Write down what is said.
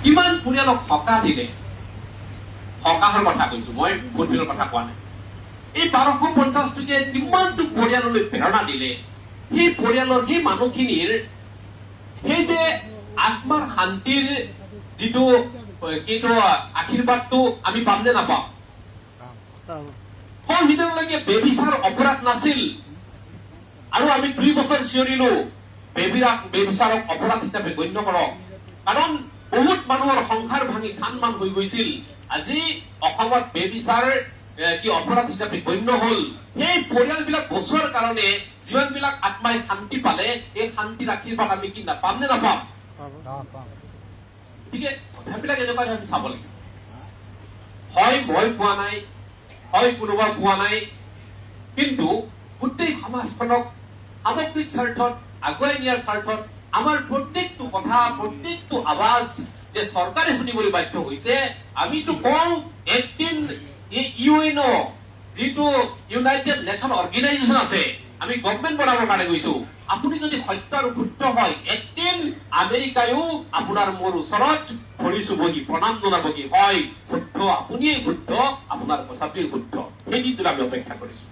কিমান পৰিয়ালক সকাহ দিলে, সকাহৰ কথা কৈছো, মই ভোটবিলৰ কথা কোৱা নাই। এই 1250 টকীয়া কিমানটো পৰিয়াললৈ প্ৰেৰণা দিলে, সেই পৰিয়ালৰ সেই মানুহখিনিৰ সেই যে আত্মাৰ শান্তিৰ যিটো আশীৰ্বাদটো আমি পাম নে নাপাম? সিদিনলৈকে বেবিচাৰ অপৰাধ নাছিল, আৰু আমি 2 বছৰ চিঞৰিলো বেবিচাৰক অপৰাধ হিচাপে গণ্য কৰক, কাৰণ বহুত মানুহৰ সংসাৰ ভাঙি খান মান হৈ গৈছিল। আজি অসমত বেবিচাৰ অপৰাধ হিচাপে গণ্য হল। সেই পৰিয়ালবিলাক বচোৱাৰ কাৰণে যিমানবিলাক আত্মাই শান্তি পালে, এই শান্তিৰ আশীৰ্বাদ আমি কি নাপাম নে নাপাম? গতিকে কথাবিলাক এনেকুৱা ধৰণে চাব লাগিব। হয় মই পোৱা নাই, হয় কোনোবা পোৱা নাই, কিন্তু গোটেই সমাজখনক সামগ্ৰিক স্বাৰ্থত আগুৱাই নিয়াৰ স্বাৰ্থত আমাৰ প্ৰত্যেকটো কথা, প্ৰত্যেকটো আৱাজ যে চৰকাৰে শুনিবলৈ বাধ্য হৈছে। আমিতো কওঁ একদিন ইউএনঅ যিটো ইউনাইটেড নেশ্যন অৰ্গেনাইজেশ্যন আছে, আমি গভৰ্ণমেণ্ট বনাবৰ কাৰণে গৈছো। আপুনি যদি সত্য আৰু শুদ্ধ হয়, একদিন আমেৰিকায়ো আপোনাৰ মোৰ ওচৰত ভৰি চুবহি, প্ৰণাম জনাবহি, হয় শুদ্ধ, আপুনিয়ে শুদ্ধ, আপোনাৰ কথাটোৱে শুদ্ধ। সেই দিনটোলৈ আমি অপেক্ষা কৰিছো।